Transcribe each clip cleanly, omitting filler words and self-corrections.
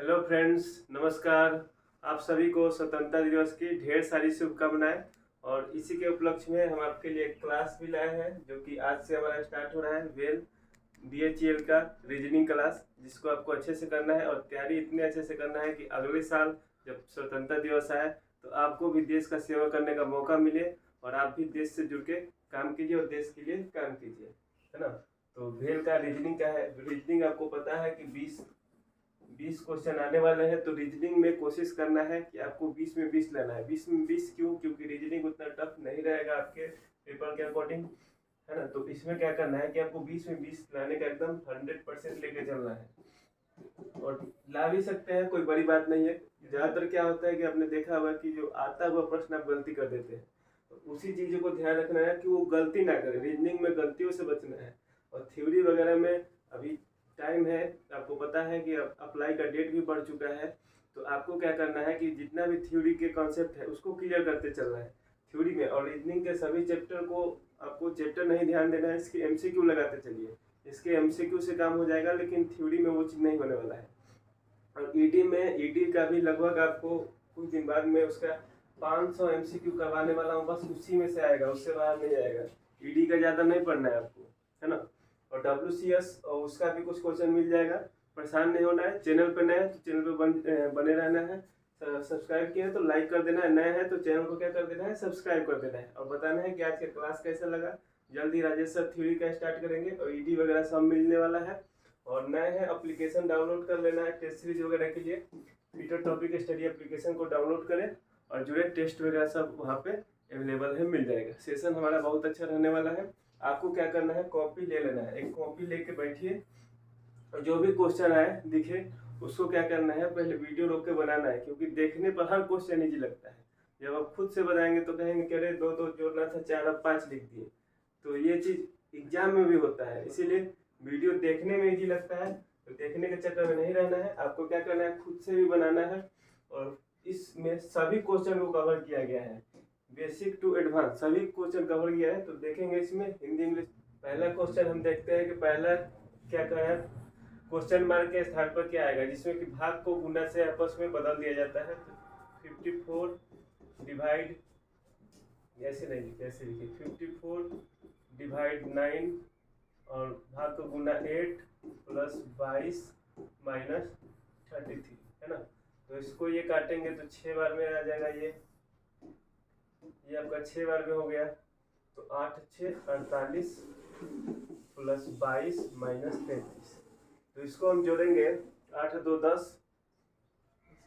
Hello friends, नमस्कार। आप सभी को स्वतंत्रता दिवस की ढेर सारी शुभकामनाएं। और इसी के उपलक्ष्य में हम आपके लिए एक क्लास भी लाए हैं जो कि आज से हमारा स्टार्ट हो रहा है। वेल BHEL का रीजनिंग क्लास, जिसको आपको अच्छे से करना है और तैयारी इतने अच्छे से करना है कि अगले साल जब स्वतंत्रता दिवस आए तो आपको भी देश का सेवा करने का मौका मिले और आप भी देश से जुड़ के काम कीजिए और देश के लिए काम कीजिए, है ना। तो वेल का रीजनिंग का है। रीजनिंग आपको पता है कि 20 क्वेश्चन आने वाले हैं। तो रीजनिंग में कोशिश करना है कि आपको 20 में 20 लेना है। 20 में 20 क्यों? क्योंकि रीजनिंग उतना टफ नहीं रहेगा आपके पेपर के अकॉर्डिंग, है ना। तो इसमें क्या करना है कि आपको 20 में 20 लाने का एकदम 100% लेके चलना है और ला भी सकते हैं, कोई बड़ी बात नहीं है। ज़्यादातर क्या होता है कि आपने देखा होगा कि जो आता हुआ प्रश्न आप गलती कर देते हैं, तो उसी चीज़ों को ध्यान रखना है कि वो गलती ना करें। रीजनिंग में गलतियों से बचना है। और थ्योरी वगैरह में अभी टाइम है, आपको पता है कि अप्लाई का डेट भी बढ़ चुका है। तो आपको क्या करना है कि जितना भी थ्योरी के कॉन्सेप्ट है उसको क्लियर करते चलना है थ्योरी में। और रीजनिंग के सभी चैप्टर को आपको चैप्टर नहीं ध्यान देना है, इसके MCQ लगाते चलिए। इसके MCQ से काम हो जाएगा, लेकिन थ्योरी में वो चीज़ नहीं होने वाला है। और ईडी का भी लगभग आपको कुछ दिन बाद में उसका 500 MCQ करवाने वाला हूँ, बस उसी में से आएगा, उससे बाहर नहीं आएगा। ईडी का ज़्यादा नहीं पढ़ना है आपको, है ना। और WCS और उसका भी कुछ क्वेश्चन मिल जाएगा। परेशान नहीं होना है। चैनल पर नए हैं तो चैनल पर बने रहना है। सब्सक्राइब किया है तो लाइक कर देना है, नए हैं तो चैनल को क्या कर देना है, सब्सक्राइब कर देना है। और बताना है कि आज का क्लास कैसा लगा। जल्दी राजेश सर थ्योरी का स्टार्ट करेंगे और ईडी वगैरह सब मिलने वाला है। और नए हैं, एप्लीकेशन डाउनलोड कर लेना है टेस्ट सीरीज वगैरह के लिए। ट्विटर टॉपिक स्टडी एप्लीकेशन को डाउनलोड करें और जुड़े, टेस्ट वगैरह सब वहाँ पे अवेलेबल है, मिल जाएगा। सेशन हमारा बहुत अच्छा रहने वाला है। आपको क्या करना है, कॉपी ले लेना है, एक कॉपी लेके बैठिए और जो भी क्वेश्चन आए दिखे उसको क्या करना है, पहले वीडियो रोक के बनाना है। क्योंकि देखने पर हर क्वेश्चन इजी लगता है। जब आप खुद से बनाएंगे तो कहेंगे कि अरे दो दो जोड़ना था, 4 आप 5 लिख दिए। तो ये चीज़ एग्जाम में भी होता है, इसीलिए वीडियो देखने में इजी लगता है। तो देखने के चक्कर में नहीं रहना है, आपको क्या करना है, खुद से भी बनाना है। और इसमें सभी क्वेश्चन को कवर किया गया है, बेसिक टू एडवांस सभी क्वेश्चन कवर किया है। तो देखेंगे इसमें हिंदी इंग्लिश। पहला क्वेश्चन हम देखते हैं कि पहला क्या कहा है, क्वेश्चन मार्क के स्थान पर क्या आएगा, जिसमें कि भाग को गुना से आपस में बदल दिया जाता है। तो 54 डिवाइड, ऐसे नहीं लिखे, ऐसे लिखिए 54 डिवाइड 9 और भाग को गुना 8 प्लस 22 माइनस 33, है ना। तो इसको ये काटेंगे तो 6 बार में आ जाएगा। ये आपका 6 बार में हो गया। तो 8 6 48 प्लस 22 माइनस 33। तो इसको हम जोड़ेंगे, 8 2 10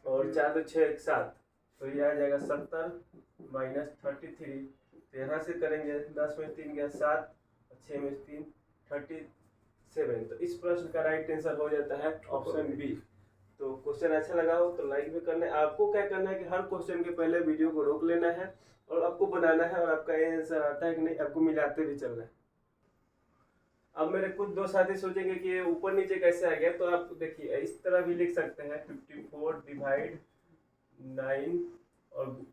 और 4 2 6 1 7। तो ये आ जाएगा 70 माइनस 33। तो यहाँ से करेंगे, 10 में 3 गया 7 और 6 में 3 37। तो इस प्रश्न का राइट आंसर हो जाता है ऑप्शन बी। तो क्वेश्चन अच्छा लगा हो तो लाइक भी करना है। आपको क्या करना है कि हर क्वेश्चन के पहले वीडियो को रोक लेना है और आपको बनाना है, और आपका ये आंसर आता है कि नहीं आपको मिलाते भी चलना है। अब मेरे कुछ दो साथी सोचेंगे कि ये ऊपर नीचे कैसे आ गया, तो आप देखिए इस तरह भी लिख सकते हैं, 54 डिवाइड 9 और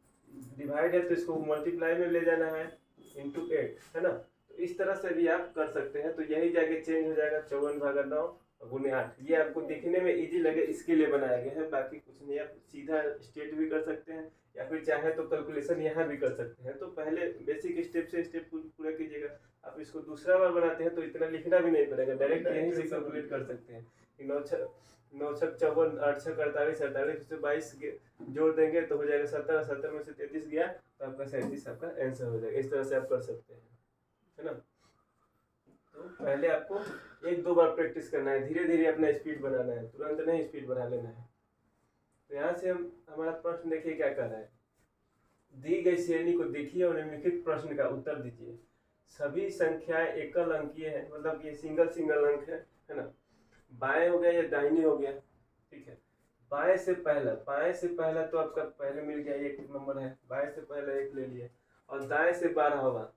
डिवाइड है तो इसको मल्टीप्लाई में ले जाना है इंटू 8, है ना। तो इस तरह से भी आप कर सकते हैं। तो यही जाके चेंज हो जाएगा 54/9 गुने 8। ये आपको दिखने में इजी लगे इसके लिए बनाया गया है, बाकी कुछ नहीं। आप सीधा स्टेट भी कर सकते हैं या फिर चाहे तो कैलकुलेशन यहाँ भी कर सकते हैं। तो पहले बेसिक स्टेप से स्टेप पूरा कीजिएगा। आप इसको दूसरा बार बनाते हैं तो इतना लिखना भी नहीं पड़ेगा, डायरेक्ट यहीं से कैलकुलेट कर सकते हैं। 9 6 54 8 6 48 48 से 22 जोड़ देंगे तो हो जाएगा 70। 70 में से 33 गया तो आपका 37 आपका आंसर हो जाएगा। इस तरह से आप कर सकते हैं, है ना। तो पहले आपको 1-2 बार प्रैक्टिस करना है, धीरे धीरे अपना स्पीड बनाना है, तुरंत नहीं स्पीड बढ़ा लेना है। तो यहाँ से हमारा प्रश्न देखिए क्या कर रहा है। दी गई श्रेणी को देखिए और निम्नलिखित प्रश्न का उत्तर दीजिए। सभी संख्याएं एकल अंकीय है, मतलब ये सिंगल अंक है ना। बाएं हो गया या दाहिनी हो गया, ठीक है। बाएं से पहला तो आपका पहले मिल गया, 1 नंबर है। बाएं से पहले 1 ले लिए और दाएं से 12 होगा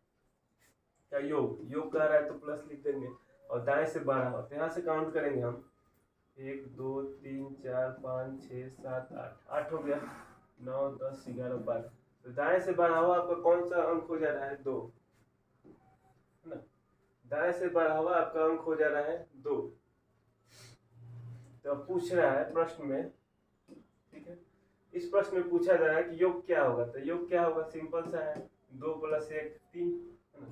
क्या, योग कह रहा है तो प्लस लिख देंगे। और दाएं से 12 हो तो यहाँ से काउंट करेंगे हम, 1 2 3 4 5 6 7 8 हो गया, 9 10 11 12। तो दाएं से 12 हुआ आपका कौन सा अंक हो जा रहा है, 2, है ना। दाएं से 12 हुआ आपका अंक हो जा रहा है 2। तो अब पूछ रहा है प्रश्न में ठीक है। इस प्रश्न में पूछा जा रहा है कि योग क्या होगा, तो योग क्या होगा सिंपल सा है, 2 + 1 3, है ना।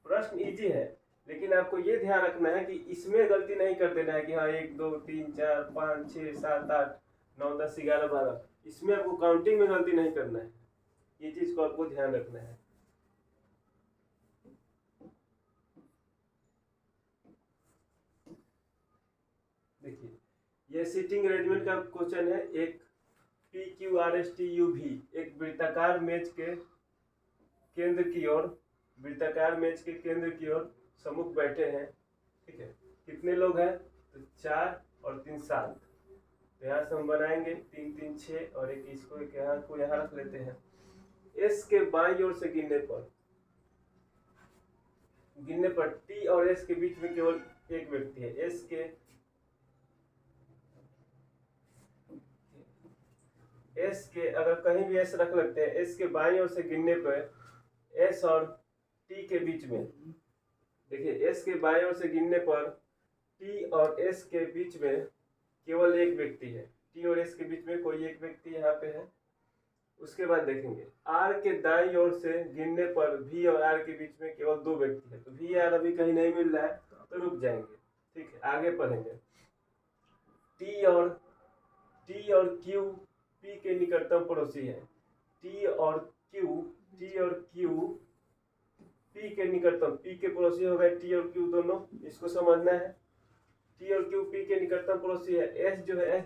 प्रश्न इजी है, लेकिन आपको ये ध्यान रखना है कि इसमें गलती नहीं कर देना है कि हाँ 1 2 3 4 5 6 7 8 9 10 11 12, इसमें आपको काउंटिंग में गलती नहीं करना है, ये चीज को आपको ध्यान रखना है। देखिए ये सीटिंग अरेंजमेंट का क्वेश्चन है। एक PQRSTUV एक वृत्ताकार मेज के केंद्र की ओर, वृत्ताकार मेज के केंद्र की ओर सम्मुख बैठे हैं, ठीक है। कितने लोग हैं, तो 4 और 3 7, तो यहाँ से हम बनाएंगे 3 3 6 और एक इसको एक यहाँ को यहाँ रख लेते हैं। एस के बाईं ओर से गिनने पर टी और एस के बीच में केवल एक व्यक्ति है। एस के अगर कहीं भी एस रख लगते हैं, एस के बाईं ओर से गिनने पर एस और टी के बीच में, देखिए एस के बाईं ओर से गिनने पर टी और एस के बीच में केवल एक व्यक्ति है। टी और एस के बीच में कोई एक व्यक्ति यहाँ पे है। उसके बाद देखेंगे आर के दाईं ओर से गिनने पर वी और आर के बीच में केवल 2 व्यक्ति है। तो वी आर अभी कहीं नहीं मिल रहा है तो रुक जाएंगे, ठीक है, आगे पढ़ेंगे। टी और क्यू पी के निकटतम पड़ोसी है। टी और क्यू पी के निकटतम, पी के पड़ोसी हो गए टी और क्यू दोनों, इसको समझना है। टी और क्यू पी के निकटतम पड़ोसी है। एस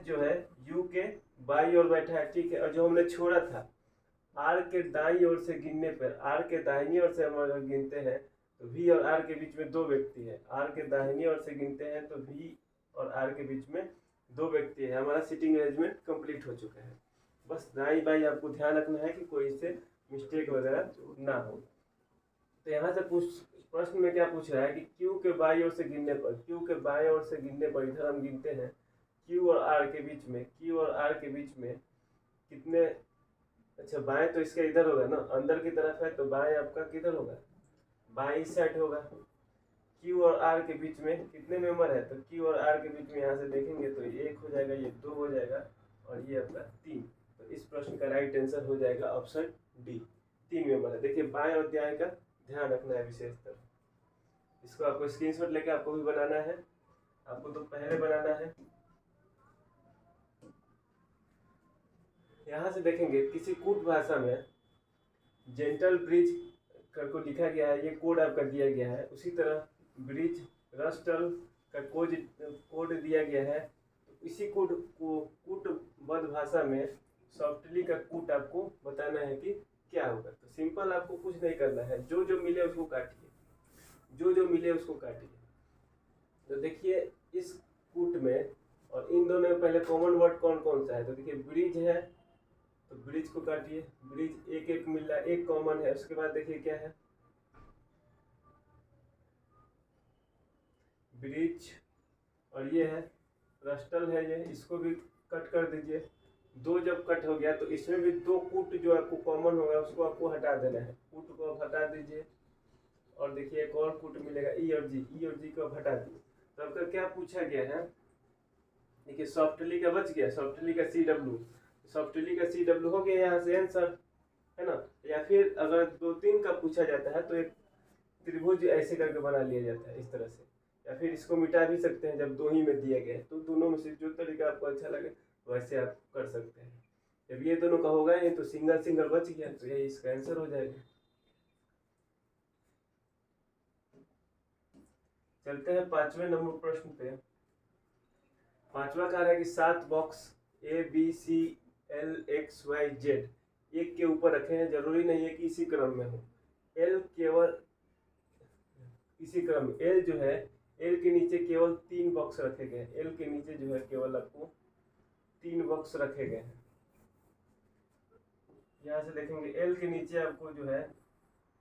जो है यू के बाई ओर बैठा है, ठीक है। और जो हमने छोड़ा था आर के दाईं ओर से गिनने पर, आर के दाहिनी ओर से हम अगर गिनते हैं तो वी और आर के बीच में 2 व्यक्ति है। आर के दाहिनी ओर से गिनते हैं तो वी और आर के बीच में 2 व्यक्ति है। हमारा सीटिंग अरेंजमेंट कंप्लीट हो चुका है। बस दाई बाई आपको ध्यान रखना है कि कोई इससे मिस्टेक वगैरह ना हो। तो यहाँ से प्रश्न में क्या पूछ रहा है कि क्यू के बाई ओर से गिनने पर, क्यू के बाई ओर से गिनने पर इधर हम गिनते हैं क्यू और आर के बीच में कितने, अच्छा बाएं तो इसका इधर होगा ना, अंदर की तरफ है, तो बाएं आपका किधर होगा, बाएं साइड होगा। क्यू और आर के बीच में कितने मेंबर है, तो क्यू और आर के बीच में यहाँ से देखेंगे तो 1 हो जाएगा, ये 2 हो जाएगा और ये आपका 3। तो इस प्रश्न का राइट आंसर हो जाएगा ऑप्शन डी, 3 मेंबर है। देखिए बाएं और दाएं का ध्यान रखना है विशेषतर। इसको आपको स्क्रीनशॉट लेके आपको भी बनाना है, आपको तो पहले बनाना है। यहाँ से देखेंगे किसी कूट भाषा में जेंटल ब्रिज को लिखा गया है, ये कोड आपका दिया गया है। उसी तरह ब्रिज रस्टल का कोड दिया गया है। तो इसी कोड को कूटबद्ध भाषा में सॉफ्टली का कूट आपको बताना है कि क्या होगा। तो सिंपल आपको कुछ नहीं करना है, जो जो मिले उसको काटिए, तो देखिए इस कूट में और इन दोनों में पहले कॉमन वर्ड कौन कौन सा है, तो देखिए ब्रिज है तो ब्रिज को काटिए, ब्रिज एक एक मिल रहा है, एक कॉमन है। उसके बाद देखिए क्या है, ब्रिज और ये है रस्टल है, ये इसको भी कट कर दीजिए। 2 जब कट हो गया तो इसमें भी 2 कूट जो आपको कॉमन होगा उसको आपको हटा देना है, कूट को आप हटा दीजिए। और देखिए एक और कूट मिलेगा ई और जी को आप हटा दीजिए। तो आपका क्या पूछा गया है, देखिए सॉफ्टली का बच गया, सॉफ्टली का सी डब्ल्यू हो गया यहाँ से आंसर, है ना। या फिर अगर 2 3 का पूछा जाता है तो एक त्रिभुज ऐसे करके बना लिया जाता है इस तरह से, या फिर इसको मिटा भी सकते हैं जब 2 ही में दिया गया है। तो दोनों में से जो तरीका आपको अच्छा लगे वैसे आप कर सकते हैं। जब ये दोनों का होगा ये तो सिंगल बच गया, तो यही इसका आंसर हो जाएगा। चलते हैं 5वें नंबर प्रश्न पे। 5वां कह रहा है कि 7 बॉक्स ABCLXYZ एक के ऊपर रखे हैं, जरूरी नहीं है कि इसी क्रम में हो। एल केवल इसी क्रम में, एल जो है एल के नीचे केवल 3 बॉक्स रखे गए हैं। एल के नीचे जो है केवल आपको 3 बॉक्स रखे गए हैं। यहाँ से देखेंगे एल के नीचे आपको जो है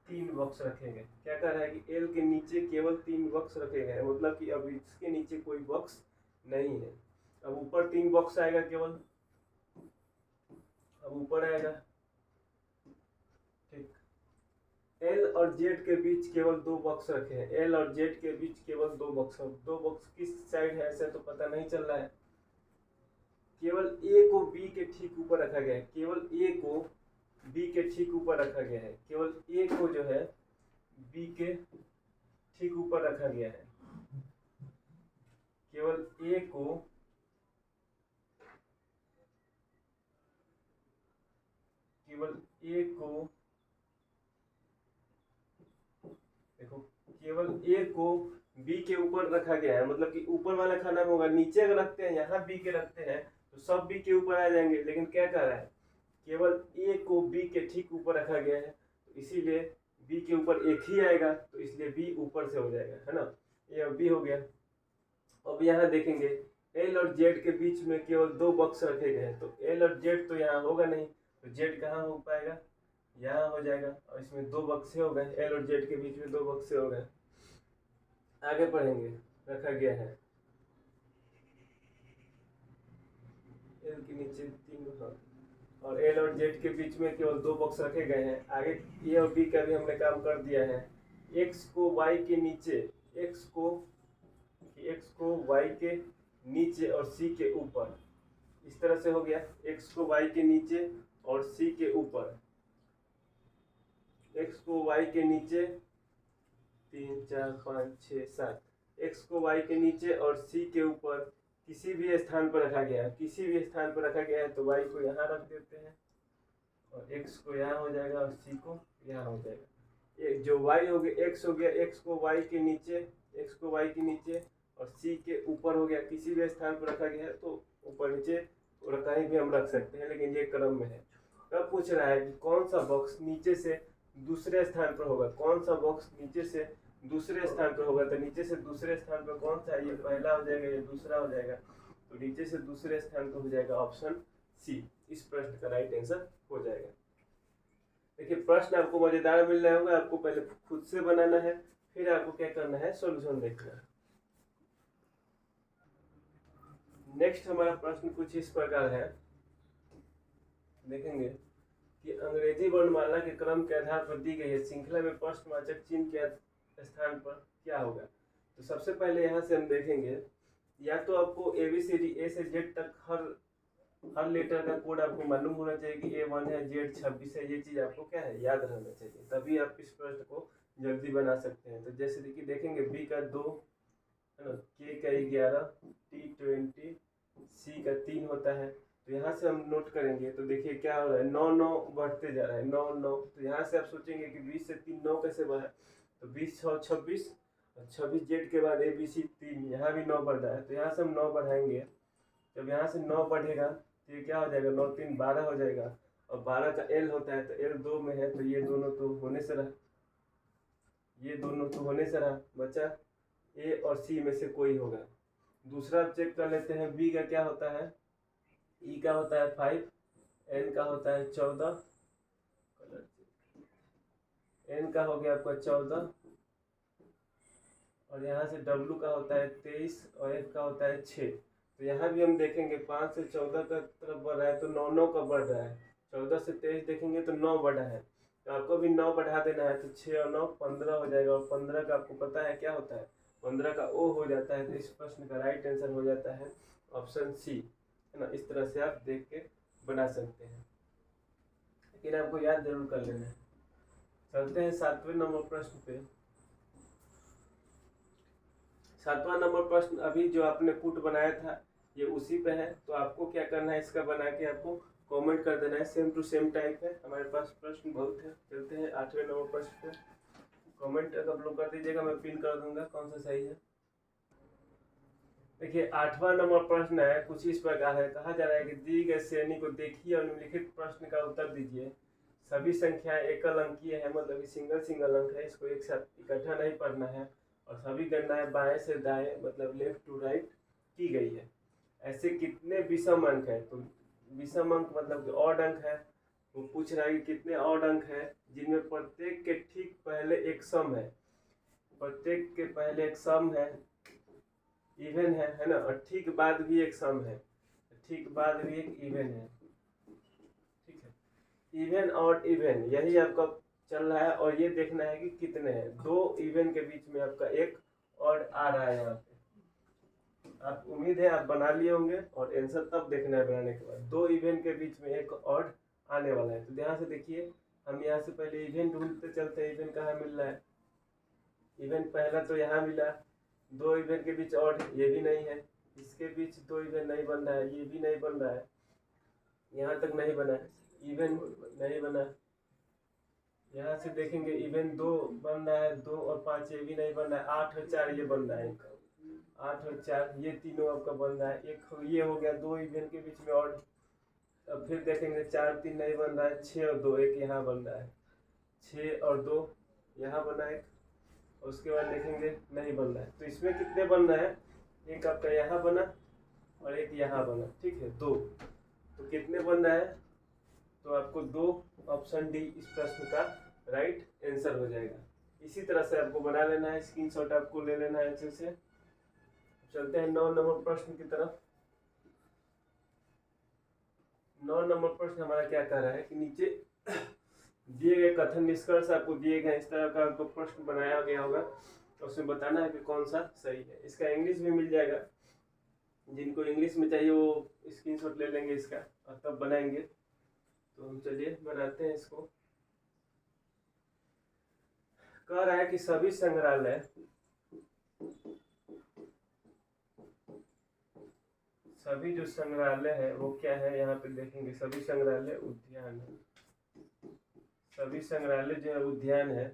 3 बॉक्स रखे गए। क्या कह रहा है कि एल के नीचे केवल 3 बॉक्स रखे गए हैं, मतलब कि अब इसके नीचे कोई बॉक्स नहीं है। अब ऊपर 3 बॉक्स आएगा केवल, अब ऊपर आएगा, ठीक। एल और जेड के बीच केवल 2 बॉक्स रखे हैं, एल और जेड के बीच केवल 2 बॉक्स। 2 बॉक्स किस साइड है ऐसा तो पता नहीं चल रहा है, केवल ए को बी के ठीक ऊपर रखा गया है, केवल ए को बी के ठीक ऊपर रखा गया है, केवल ए को जो है बी के ठीक ऊपर रखा गया है, केवल ए को देखो केवल ए को बी के ऊपर रखा गया है, मतलब कि ऊपर वाला खाना में होगा, नीचे अगर रखते हैं यहाँ बी के रखते हैं तो सब बी के ऊपर आ जाएंगे, लेकिन क्या कर रहा है केवल ए को बी के ठीक ऊपर रखा गया है, तो इसीलिए बी के ऊपर एक ही आएगा, तो इसलिए बी ऊपर से हो जाएगा, है ना। ये अब बी हो गया। अब यहाँ देखेंगे एल और जेड के बीच में केवल 2 बॉक्स रखे गए हैं, तो एल और जेड तो यहाँ होगा नहीं, तो जेड कहाँ हो पाएगा, यहाँ हो जाएगा, और इसमें 2 बक्से हो गए, एल और जेड के बीच में 2 बक्से हो गए। आगे पढ़ेंगे, रखा गया है एल के नीचे 3 और एल और जेड के बीच में केवल 2 बॉक्स रखे गए हैं। आगे ए और बी का भी हमने काम कर दिया है। एक्स को वाई के नीचे, एक्स को वाई के नीचे और सी के ऊपर, इस तरह से हो गया। एक्स को वाई के नीचे और सी के ऊपर, एक्स को वाई के नीचे 3 4 5 6 7, एक्स को वाई के नीचे और सी के ऊपर किसी भी स्थान पर रखा गया है, किसी भी स्थान पर रखा गया है, तो वाई को यहाँ रख देते हैं और एक्स को यहाँ हो जाएगा और सी को यहाँ हो जाएगा। एक जो वाई हो गया, एक्स हो गया, एक्स को वाई के नीचे, एक्स को वाई के नीचे और सी के ऊपर हो गया, किसी भी स्थान पर रखा गया है तो ऊपर नीचे और कहीं भी हम रख सकते हैं, लेकिन ये क्रम में है। अब पूछ रहा है कि कौन सा बॉक्स नीचे से दूसरे स्थान पर होगा, कौन सा बॉक्स नीचे से दूसरे स्थान पर होगा, तो नीचे से दूसरे स्थान पर कौन सा, ये पहला हो जाएगा, ये दूसरा हो जाएगा, तो नीचे से दूसरे स्थान पर हो जाएगा ऑप्शन सी। इस प्रश्न का राइट आंसर हो जाएगा। देखिए प्रश्न आपको मजेदार मिल रहा होगा, आपको पहले खुद से बनाना है, फिर आपको क्या करना है, सॉल्यूशन देखना है। नेक्स्ट हमारा प्रश्न कुछ इस प्रकार है, देखेंगे कि अंग्रेजी वर्णमाला के क्रम के आधार पर दी गई है श्रृंखला में प्रश्नवाचक चिन्ह के स्थान पर क्या होगा। तो सबसे पहले यहाँ से हम देखेंगे, या तो आपको ABCD ए से जेड तक हर लेटर का कोड आपको मालूम होना चाहिए कि A1 है, Z 26 है, ये चीज आपको क्या है, याद रहना चाहिए, तभी आप इस प्रश्न को जल्दी बना सकते हैं। तो जैसे कि देखेंगे B का 2 है ना, K का 11, T 20, C का 3 होता है, तो यहाँ से हम नोट करेंगे तो देखिए क्या हो रहा है, 9 9 बढ़ते जा रहा है, 9 9, तो यहाँ से आप सोचेंगे कि 20 से 3 9 कैसे बढ़ा, तो 20 6 26, और 26 जेड के बाद ABC 3, यहाँ भी 9 बढ़ रहा है, तो यहाँ से हम 9 बढ़ाएंगे। जब यहाँ से 9 बढ़ेगा तो ये क्या हो जाएगा, 9 3 12 हो जाएगा, और 12 का L होता है, तो L 2 में है, तो ये दोनों तो होने से रहा, ये दोनों तो होने से रहा, बचा A और C में से कोई होगा। दूसरा चेक कर लेते हैं, B का क्या होता है, E का होता है 5, N का होता है 14, N का हो गया आपका 14, और यहाँ से W का होता है 23 और F का होता है 6। तो यहाँ भी हम देखेंगे 5 से 14 का तरफ बढ़ रहा है, तो 9 9 का बढ़ रहा है, 14 से 23 देखेंगे तो 9 बढ़ा है, तो आपको भी 9 बढ़ा देना है, तो 6 और 9 15 हो जाएगा, और 15 का आपको पता है क्या होता है, 15 का O हो जाता है, तो इस प्रश्न का राइट आंसर हो जाता है ऑप्शन सी, है ना। इस तरह से आप देख के बना सकते हैं, लेकिन आपको याद जरूर कर लेना है। चलते हैं 7वें नंबर प्रश्न पे। 7वां नंबर प्रश्न अभी जो आपने पुट बनाया था ये उसी पे है, तो आपको क्या करना है, इसका बना के आपको कमेंट कर देना है, सेम टू सेम टाइप है, हमारे पास प्रश्न बहुत है। चलते हैं 8वें नंबर प्रश्न पे, कमेंट आप लोग कर दीजिएगा, मैं पिन कर दूंगा कौन सा सही है। देखिए 8वां नंबर प्रश्न है, कुछ इस प्रकार है, कहा जा रहा है कि दी गई श्रेणी को देखिए और निम्नलिखित प्रश्न का उत्तर दीजिए। सभी संख्याएं एकल अंकीय है, मतलब कि सिंगल अंक है, इसको एक साथ इकट्ठा नहीं पढ़ना है, और सभी गणनाएं बाएं से दाएं मतलब लेफ्ट टू राइट की गई है। ऐसे कितने विषम अंक है, तो विषम अंक मतलब कि ऑड अंक है, वो पूछ रहा है कि कितने ऑड अंक है जिनमें प्रत्येक के ठीक पहले एक सम है, प्रत्येक के पहले एक सम है, इवन है ना, और ठीक बाद भी एक सम है, ठीक बाद भी एक इवन है, ठीक है। इवन और इवन यही आपका चल रहा है, और ये देखना है कि कितने हैं, 2 इवन के बीच में आपका एक ऑड आ रहा है यहाँ पे, आप उम्मीद है आप बना लिए होंगे और आंसर तब देखना है बनाने के बाद। दो इवेंट के बीच में एक ऑड आने वाला है, तो ध्यान से देखिए। हम यहाँ से पहले इवेंट ढूंढते चलते हैं, इवेंट कहाँ मिल रहा है। इवेंट पहला तो यहाँ मिला, दो इवेंट के बीच ऑड, ये भी नहीं है। इसके बीच दो इवेंट नहीं बन रहा है, ये भी नहीं बन रहा है, यहाँ तक नहीं बना है, इवेंट नहीं बना। यहाँ से देखेंगे इवेंट 2 बन रहा है, 2 और 5 ये भी नहीं बन रहा है, 8 और 4 ये बन रहा है, 8 और 4 ये तीनों आपका बन रहा है। एक ये हो गया, दो इवेंट के बीच में ऑड। अब फिर देखेंगे 4 3 नहीं बन रहा है, 6 और 2 एक यहाँ बन रहा है, 6 और 2 यहाँ बना एक, उसके बाद देखेंगे नहीं बन रहा है। तो इसमें कितने बन रहा है, एक आपका यहाँ बना और एक यहाँ बना, ठीक है, 2। तो कितने बन रहा है, तो आपको 2 ऑप्शन डी इस प्रश्न का राइट आंसर हो जाएगा। इसी तरह से आपको बना लेना है, स्क्रीनशॉट आपको ले लेना है अच्छे से। चलते हैं 9 नंबर प्रश्न की तरफ। 9 नंबर प्रश्न हमारा क्या कह रहा है कि नीचे दिए गए कथन निष्कर्ष आपको दिए गए, इस तरह का आपको प्रश्न बनाया गया होगा, तो उसमें बताना है कि कौन सा सही है। इसका इंग्लिश भी मिल जाएगा, जिनको इंग्लिश में चाहिए वो स्क्रीनशॉट ले लेंगे इसका और तब बनाएंगे। तो हम चलिए बनाते हैं इसको। कह रहा है कि सभी जो संग्रहालय है वो क्या है, यहाँ पे देखेंगे सभी संग्रहालय उद्यान है। सभी संग्रहालय जो है उद्यान है,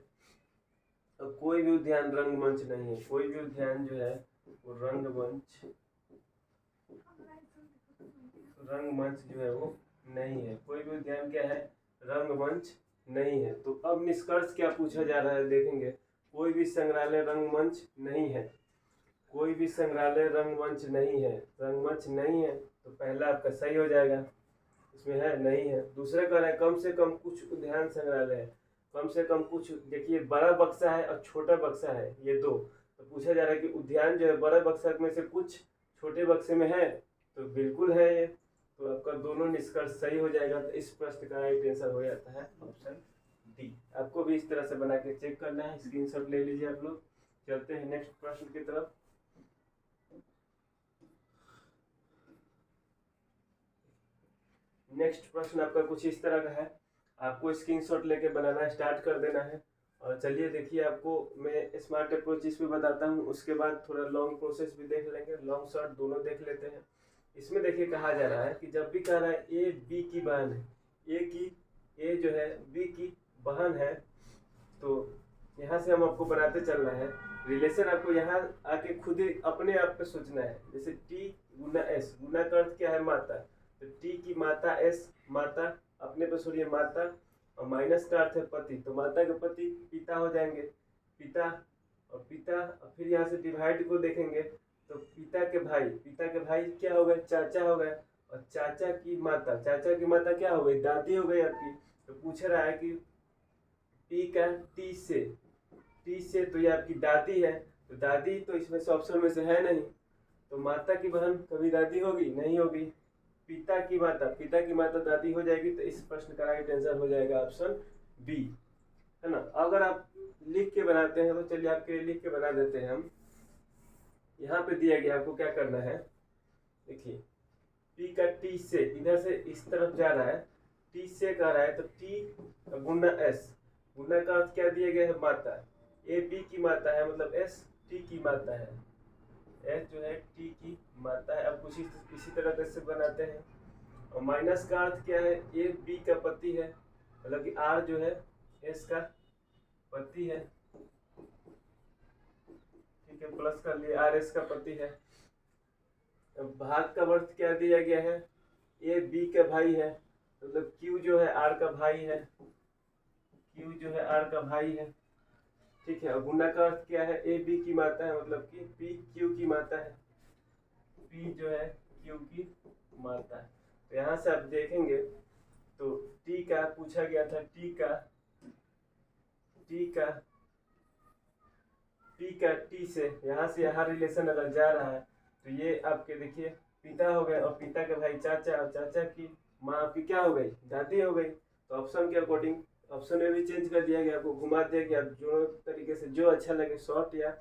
तो कोई भी उद्यान रंगमंच नहीं है। कोई भी उद्यान जो है वो रंगमंच जो है वो नहीं है। कोई भी उद्यान क्या है, रंगमंच नहीं है। तो अब निष्कर्ष क्या पूछा जा रहा है, देखेंगे। कोई भी संग्रहालय रंगमंच नहीं है, कोई भी संग्रहालय रंगमंच नहीं है। रंगमंच नहीं है तो पहला आपका सही हो जाएगा, इसमें है नहीं है। दूसरा कह रहा है कम से कम कुछ उद्यान संग्रहालय है। कम से कम कुछ, देखिए बड़ा बक्सा है और छोटा बक्सा है, ये दो। तो पूछा जा रहा है कि उद्यान जो है बड़ा बक्सा में से कुछ छोटे बक्से में है, तो बिल्कुल है ये। तो आपका दोनों निष्कर्ष सही हो जाएगा। तो इस प्रश्न का राइट आंसर हो जाता है ऑप्शन डी। आपको भी इस तरह से बना के चेक करना है, स्क्रीनशॉट ले लीजिए आप लोग। चलते हैं नेक्स्ट प्रश्न की तरफ। नेक्स्ट प्रश्न आपका कुछ इस तरह का है, आपको स्क्रीनशॉट लेके बनाना स्टार्ट कर देना है। और चलिए देखिए, आपको मैं स्मार्ट अप्रोच इस पे बताता हूँ, उसके बाद थोड़ा लॉन्ग प्रोसेस भी देख लेंगे, लॉन्ग शॉर्ट दोनों देख लेते हैं। इसमें देखिए कहा जा रहा है कि जब भी कह रहा है ए बी की बहन है, ए जो है बी की बहन है, तो यहाँ से हम आपको बनाते चल रहा है रिलेशन। आपको यहाँ आके खुद ही अपने आप पे सोचना है। जैसे टी गुना एस, गुना का अर्थ क्या है, माता। तो टी की माता एस, माता अपने पे छोड़िए माता, और माइनस का अर्थ है पति, तो माता के पति पिता हो जाएंगे, पिता और पिता। और फिर यहाँ से डिवाइड को देखेंगे तो पिता के भाई क्या हो गए, चाचा हो गए। और चाचा की माता क्या हो गई, दादी हो गई आपकी। तो पूछ रहा है कि पी का टी से तो ये आपकी दादी है, तो दादी तो इसमें से ऑप्शन में से है नहीं, तो माता की बहन कभी दादी होगी, नहीं होगी। पिता की माता दादी हो जाएगी। तो इस प्रश्न का राइट आंसर हो जाएगा ऑप्शन बी, है ना। अगर आप लिख के बनाते हैं तो चलिए आपके लिए लिख के बना देते हैं हम। यहाँ पे दिया गया, आपको क्या करना है, देखिए पी का टी से इधर से इस तरफ जा रहा है, टी से कह रहा है, तो टी गुना एस, गुना का अर्थ क्या दिया गया है, माता। ए बी की माता है, मतलब एस टी की माता है, एस जो है टी की माता है। अब कुछ इसी तरह से बनाते हैं। और माइनस का अर्थ क्या है, ए बी का पति है, मतलब कि आर जो है एस का पति है, ठीक है, प्लस कर लिए, आर एस का पति है। भाग का अर्थ क्या दिया गया है, ए बी का भाई है, मतलब क्यू जो है आर का भाई है, ठीक है। और गुना का अर्थ क्या है, ए बी की माता है, मतलब कि पी क्यू की माता है, पी जो है क्यू की माता है। तो यहाँ से आप देखेंगे तो टी का पूछा गया था, टी से यहाँ से यहाँ रिलेशन अगर जा रहा है तो ये आपके देखिए पिता हो गए, और पिता के भाई चाचा, और चाचा की माँ आपकी क्या हो गई, दादी हो गई। तो ऑप्शन के अकॉर्डिंग ऑप्शन में भी चेंज कर दिया गया, आपको घुमा दिया गया, जो तरीके से जो अच्छा लगे, शॉर्ट या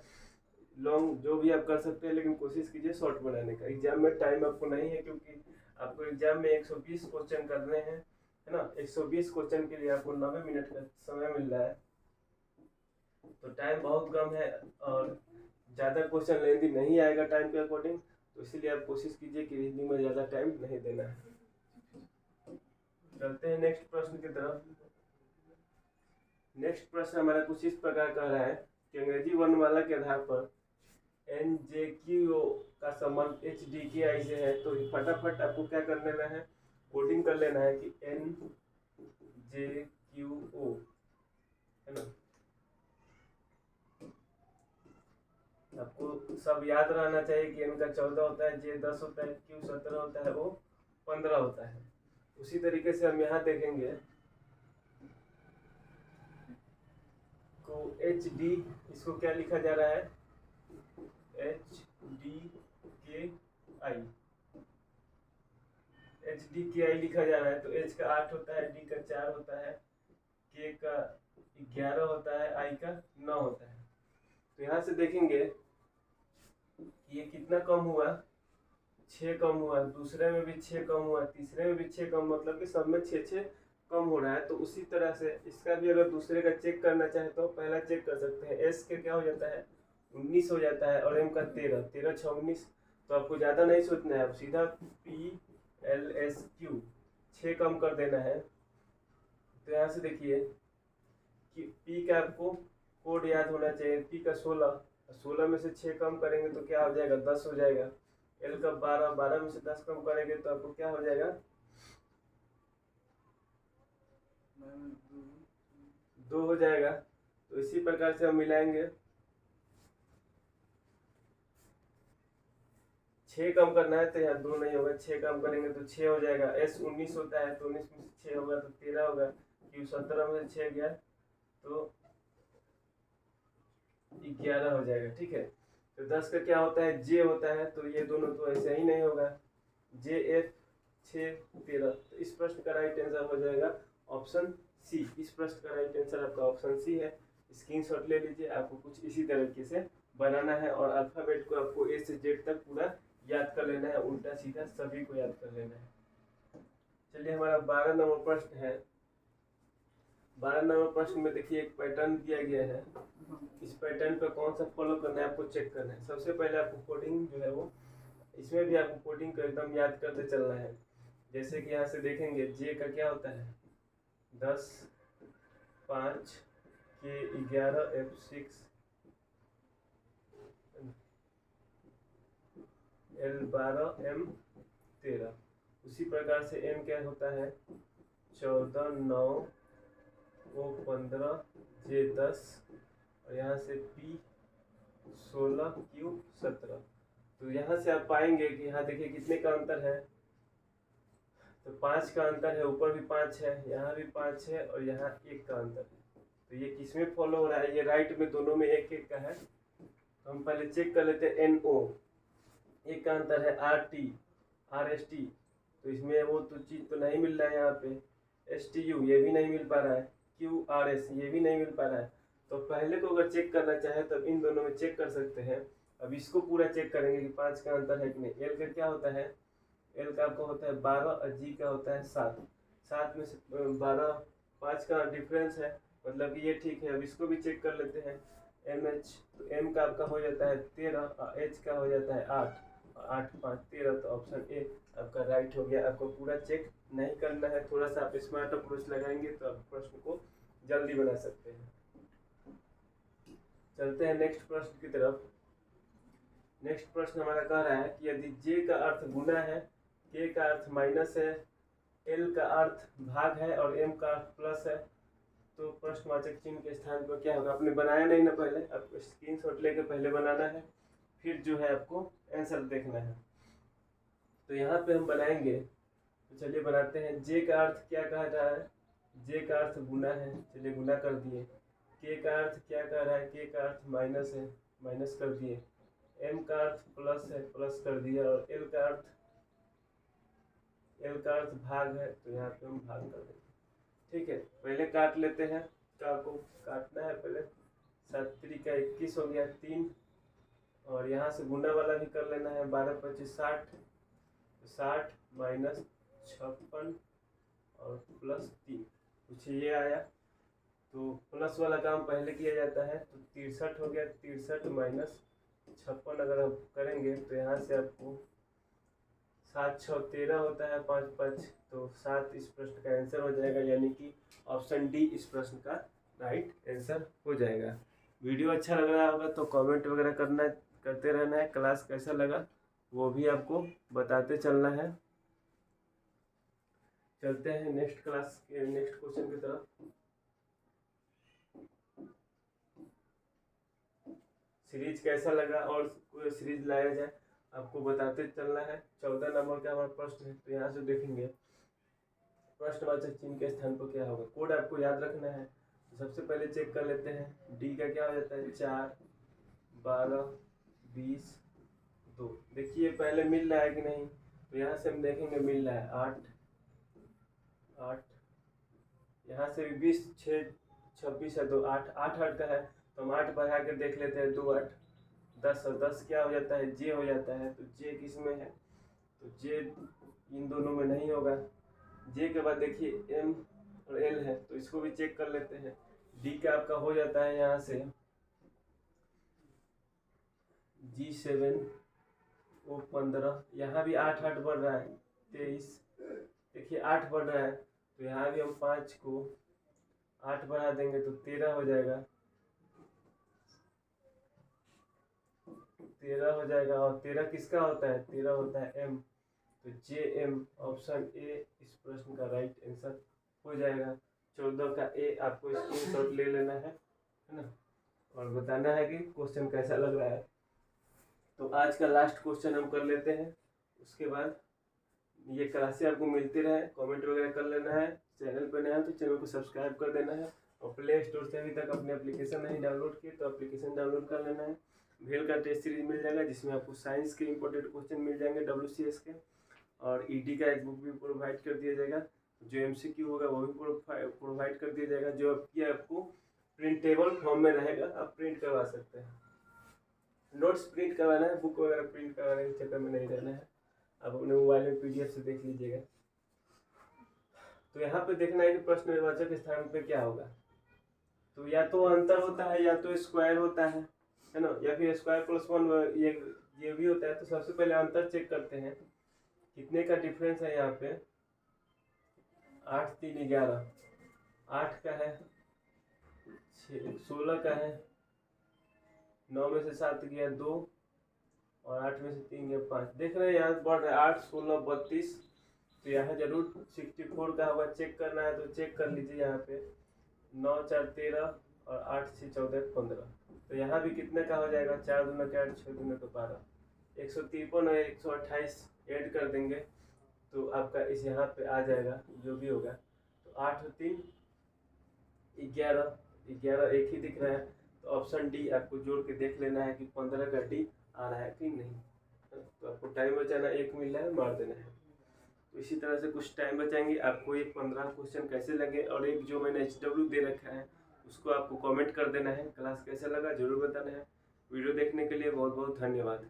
लॉन्ग जो भी आप कर सकते हैं, लेकिन कोशिश कीजिए शॉर्ट बनाने का। एग्जाम में टाइम आपको नहीं है, क्योंकि आपको एग्जाम में 120 क्वेश्चन करने हैं, है ना। 120 क्वेश्चन के लिए आपको 90 मिनट का समय मिल रहा है, तो टाइम बहुत कम है और ज़्यादा क्वेश्चन लेंदी नहीं आएगा टाइम के अकॉर्डिंग। तो इसीलिए आप कोशिश कीजिए कि रीजनिंग में ज़्यादा टाइम नहीं देना है। चलते हैं नेक्स्ट प्रश्न की तरफ। नेक्स्ट प्रश्न हमारा कुछ इस प्रकार कह रहा है कि अंग्रेजी वर्णमाला के आधार पर NJQO का संबंध HDKI से है। तो फटाफट आपको क्या कर लेना है, कोडिंग कर लेना है कि NJQO, है ना। आपको सब याद रहना चाहिए कि N का 14 होता है, J 10 होता है, Q 17 होता है, O 15 होता है। उसी तरीके से हम यहाँ देखेंगे को HD, इसको क्या लिखा जा रहा है, HDKI लिखा जा रहा है। तो H का 8 होता है, D का 4 होता है, K का 11 होता है, I का 9 होता है। तो यहाँ से देखेंगे कि ये कितना कम हुआ, 6 कम हुआ, दूसरे में भी 6 कम हुआ, तीसरे में भी 6 कम, मतलब कि सब में 6 कम हो रहा है। तो उसी तरह से इसका भी अगर दूसरे का चेक करना चाहे तो पहला चेक कर सकते हैं। S के क्या हो जाता है, 19 हो जाता है, और M का 13, 13 6 19। तो आपको ज़्यादा नहीं सोचना है, आप सीधा PLSQ 6 कम कर देना है। तो यहाँ से देखिए कि P का आपको कोड याद होना चाहिए, P का 16, 16 में से 6 कम करेंगे तो क्या हो जाएगा, 10 हो जाएगा। L का 12, 12 में से 10 कम करेंगे तो आपको क्या हो जाएगा, 2 हो जाएगा। तो इसी प्रकार से हम मिलाएंगे, 6 कम करना है तो यहाँ 2 नहीं होगा, 6 कम करेंगे तो 6 हो जाएगा। S 19 होता है तो 19 में से 6 होगा तो 13 होगा। Q 17 में से 6 गया तो 11 हो जाएगा, ठीक है। तो 10 का क्या होता है, J होता है, तो ये दोनों तो ऐसे ही नहीं होगा, JF 6 13। तो इस प्रश्न का राइट आंसर हो जाएगा ऑप्शन सी। इस प्रश्न का राइट आंसर आपका ऑप्शन सी है। स्क्रीनशॉट ले लीजिए, आपको कुछ इसी तरीके से बनाना है और अल्फाबेट को आपको A से Z तक पूरा याद कर लेना है, उल्टा सीधा सभी को याद कर लेना है। चलिए हमारा 12 नंबर प्रश्न है। 12 नंबर प्रश्न में देखिए एक पैटर्न दिया गया है, इस पैटर्न पर कौन सा फॉलो करना है आपको चेक करना है। सबसे पहले आपको कोडिंग जो है वो, इसमें भी आपको कोडिंग को एकदम याद करते चलना है। जैसे कि यहाँ से देखेंगे J का क्या होता है, 10 5 K 11 F 6 L 12 M 13। उसी प्रकार से M क्या होता है, 14 9 O 15 J 10 और यहाँ से P 16 Q 17। तो यहाँ से आप पाएंगे कि यहाँ देखिए कितने का अंतर है, तो 5 का अंतर है, ऊपर भी 5 है, यहाँ भी 5 है और यहाँ 1 का अंतर है। तो ये किसमें फॉलो हो रहा है, ये राइट में दोनों में 1 का है। तो हम पहले चेक कर लेते हैं NO, 1 का अंतर है RT RST, तो इसमें वो तो चीज़ तो नहीं मिल रहा है यहाँ पे। STU ये भी नहीं मिल पा रहा है, QRS ये भी नहीं मिल पा रहा है। तो पहले को अगर चेक करना चाहे तब इन दोनों में चेक कर सकते हैं। अब इसको पूरा चेक करेंगे कि 5 का अंतर है कि नहीं। L का क्या होता है, L का आपका होता है 12 और G का होता है 7, 7 में से 12 5 का डिफरेंस है, मतलब कि ये ठीक है। अब इसको भी चेक कर लेते हैं MH, तो M का आपका हो जाता है 13 और H का हो जाता है 8, 8 5 13। तो ऑप्शन ए आपका राइट हो गया। आपको पूरा चेक नहीं करना है, थोड़ा सा आप स्मार्ट अप्रोच लगाएंगे तो आप प्रश्न को जल्दी बना सकते हैं। चलते हैं नेक्स्ट प्रश्न की तरफ। नेक्स्ट प्रश्न हमारा कह रहा है कि यदि J का अर्थ गुना है, K का अर्थ माइनस है, L का अर्थ भाग है और M का अर्थ प्लस है, तो प्रश्नवाचक चिन्ह के स्थान पर क्या होगा। आपने बनाया नहीं ना, पहले आपको स्क्रीनशॉट लेके पहले बनाना है, फिर जो है आपको आंसर देखना है। तो यहाँ पे हम बनाएंगे, तो चलिए बनाते हैं। J का अर्थ क्या कह रहा है, J का अर्थ गुना है, चलिए गुना कर दिए। K का अर्थ क्या कह रहा है, K का अर्थ माइनस है, माइनस कर दिए। M का अर्थ प्लस है, प्लस कर दिया। और L का अर्थ भाग है, तो यहाँ पे हम भाग कर देंगे, ठीक है। पहले काट लेते हैं, का को काटना है पहले। 7 3 का 21 हो गया, 3 और यहाँ से गुना वाला भी कर लेना है। 12 25 60, 60 माइनस 56 और प्लस 3, कुछ ये आया। तो प्लस वाला काम पहले किया जाता है, तो 63 हो गया। 63 माइनस 56 अगर आप करेंगे तो यहाँ से आपको 7 6 13 होता है, 5 5 तो 7 इस प्रश्न का आंसर हो जाएगा, यानी कि ऑप्शन डी इस प्रश्न का राइट आंसर हो जाएगा। वीडियो अच्छा लग रहा होगा तो कमेंट वगैरह करते रहना है। क्लास कैसा लगा वो भी आपको बताते चलना है। चलते हैं नेक्स्ट क्लास के नेक्स्ट क्वेश्चन की तरफ। सीरीज कैसा लगा और कोई सीरीज लाया जाए आपको बताते चलना है। 14 नंबर का हमारा प्रश्न है, तो यहाँ से देखेंगे प्रश्नवाचक चिन्ह के स्थान पर क्या होगा। कोड आपको याद रखना है। तो सबसे पहले चेक कर लेते हैं, डी का क्या हो जाता है 4 12 20 2। देखिए पहले मिल रहा है कि नहीं, तो यहाँ से हम देखेंगे मिल रहा है 8 8, यहाँ से भी 20 6 26 है, तो 8 8 8 का है, तो हम 8 बढ़ा के देख लेते हैं। 2 8 10 और 10 क्या हो जाता है जे हो जाता है। तो जे किस में है, तो जे इन दोनों में नहीं होगा। जे के बाद देखिए एम और एल है, तो इसको भी चेक कर लेते हैं। डी का आपका हो जाता है यहाँ से G7 O 15, यहाँ भी 8 8 बढ़ रहा है 23। देखिए 8 बढ़ रहा है, तो यहाँ भी हम 5 को 8 बढ़ा देंगे तो 13 हो जाएगा, 13 हो जाएगा। और 13 किसका होता है, 13 होता है एम, तो जे एम ऑप्शन ए इस प्रश्न का राइट आंसर हो जाएगा। 14 का ए आपको स्क्रीनशॉट ले लेना है ना, और बताना है कि क्वेश्चन कैसा लग रहा है। तो आज का लास्ट क्वेश्चन हम कर लेते हैं, उसके बाद ये क्लासें आपको मिलती रहे। कमेंट वगैरह कर लेना है। चैनल पर नया है तो चैनल को सब्सक्राइब कर देना है। और प्ले स्टोर से अभी तक अपने एप्लीकेशन नहीं डाउनलोड किए तो एप्लीकेशन डाउनलोड कर लेना है। भेल का टेस्ट सीरीज मिल जाएगा, जिसमें आपको साइंस के इंपॉर्टेंट क्वेश्चन मिल जाएंगे WCS के, और ED का एक बुक भी प्रोवाइड कर दिया जाएगा। जो MCQ होगा वो भी प्रोवाइड कर दिया जाएगा, जो आपको प्रिंटेबल फॉर्म में रहेगा, आप प्रिंट करवा सकते हैं। नोट्स प्रिंट करवाना है, बुक वगैरह प्रिंट करवाने के चक्कर में नहीं रहना है। आप अपने मोबाइल में PDF से देख लीजिएगा। तो यहाँ पे देखना है कि प्रश्नवाचक स्थान पे क्या होगा। तो या तो अंतर होता है, या तो स्क्वायर होता है ना, या फिर स्क्वायर प्लस 1 ये भी होता है। तो सबसे पहले अंतर चेक करते हैं, कितने का डिफरेंस है यहाँ पे। 8 3 11, 8 का है 16 का है, 9 में से 7 गया 2, और 8 में से 3 गया 5। देख रहे हैं यहाँ बढ़ रहा है 8 16 32, तो यहाँ जरूर 64 का होगा। चेक करना है तो चेक कर लीजिए। यहाँ पे 9 4 13 और 8 6 14 15, तो यहाँ भी कितने का हो जाएगा, 4 दूना 8 6 दूना 12, 153 और 128 ऐड कर देंगे तो आपका इस यहाँ पे आ जाएगा जो भी होगा। तो 8 और 3 11, 11 एक ही दिख रहा है, तो ऑप्शन डी आपको जोड़ के देख लेना है कि 15 का डी आ रहा है कि नहीं। तो आपको टाइम बचाना, 1 मिल रहा है मार देना है। तो इसी तरह से कुछ टाइम बचाएंगे। आपको ये 15 क्वेश्चन कैसे लगे, और एक जो मैंने HW दे रखा है उसको आपको कमेंट कर देना है। क्लास कैसा लगा जरूर बताना है। वीडियो देखने के लिए बहुत बहुत धन्यवाद।